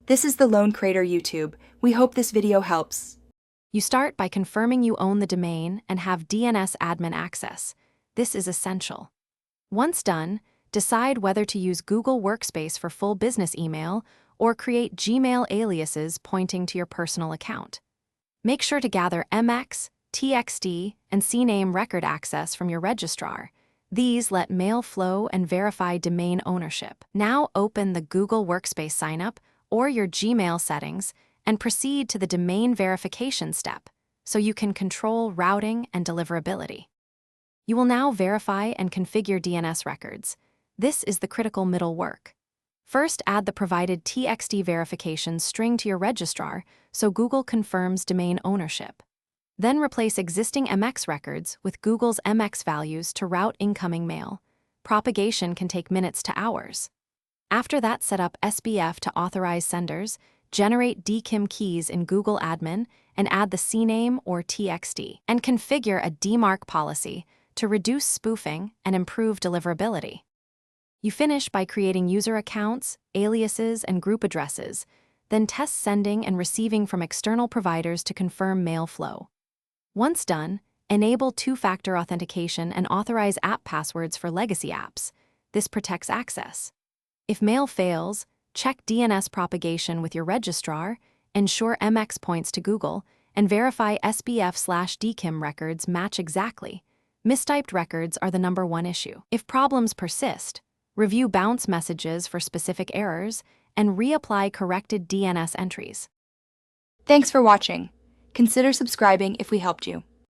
This is the Lone Crater YouTube. We hope this video helps. You start by confirming you own the domain and have DNS admin access. This is essential. Once done, decide whether to use Google Workspace for full business email or create Gmail aliases pointing to your personal account. Make sure to gather MX, TXT, and CNAME record access from your registrar. These let mail flow and verify domain ownership. Now open the Google Workspace signup or your Gmail settings and proceed to the domain verification step so you can control routing and deliverability. You will now verify and configure DNS records. This is the critical middle work. First, add the provided TXT verification string to your registrar so Google confirms domain ownership. Then replace existing MX records with Google's MX values to route incoming mail. Propagation can take minutes to hours. After that, set up SBF to authorize senders, generate DKIM keys in Google Admin, and add the CNAME or TXT, and configure a DMARC policy to reduce spoofing and improve deliverability. You finish by creating user accounts, aliases, and group addresses, then test sending and receiving from external providers to confirm mail flow. Once done, enable two-factor authentication and authorize app passwords for legacy apps. This protects access. If mail fails, check DNS propagation with your registrar, ensure MX points to Google, and verify SBF/DKIM records match exactly. Mistyped records are the #1 issue. If problems persist, review bounce messages for specific errors and reapply corrected DNS entries. Thanks for watching. Consider subscribing if we helped you.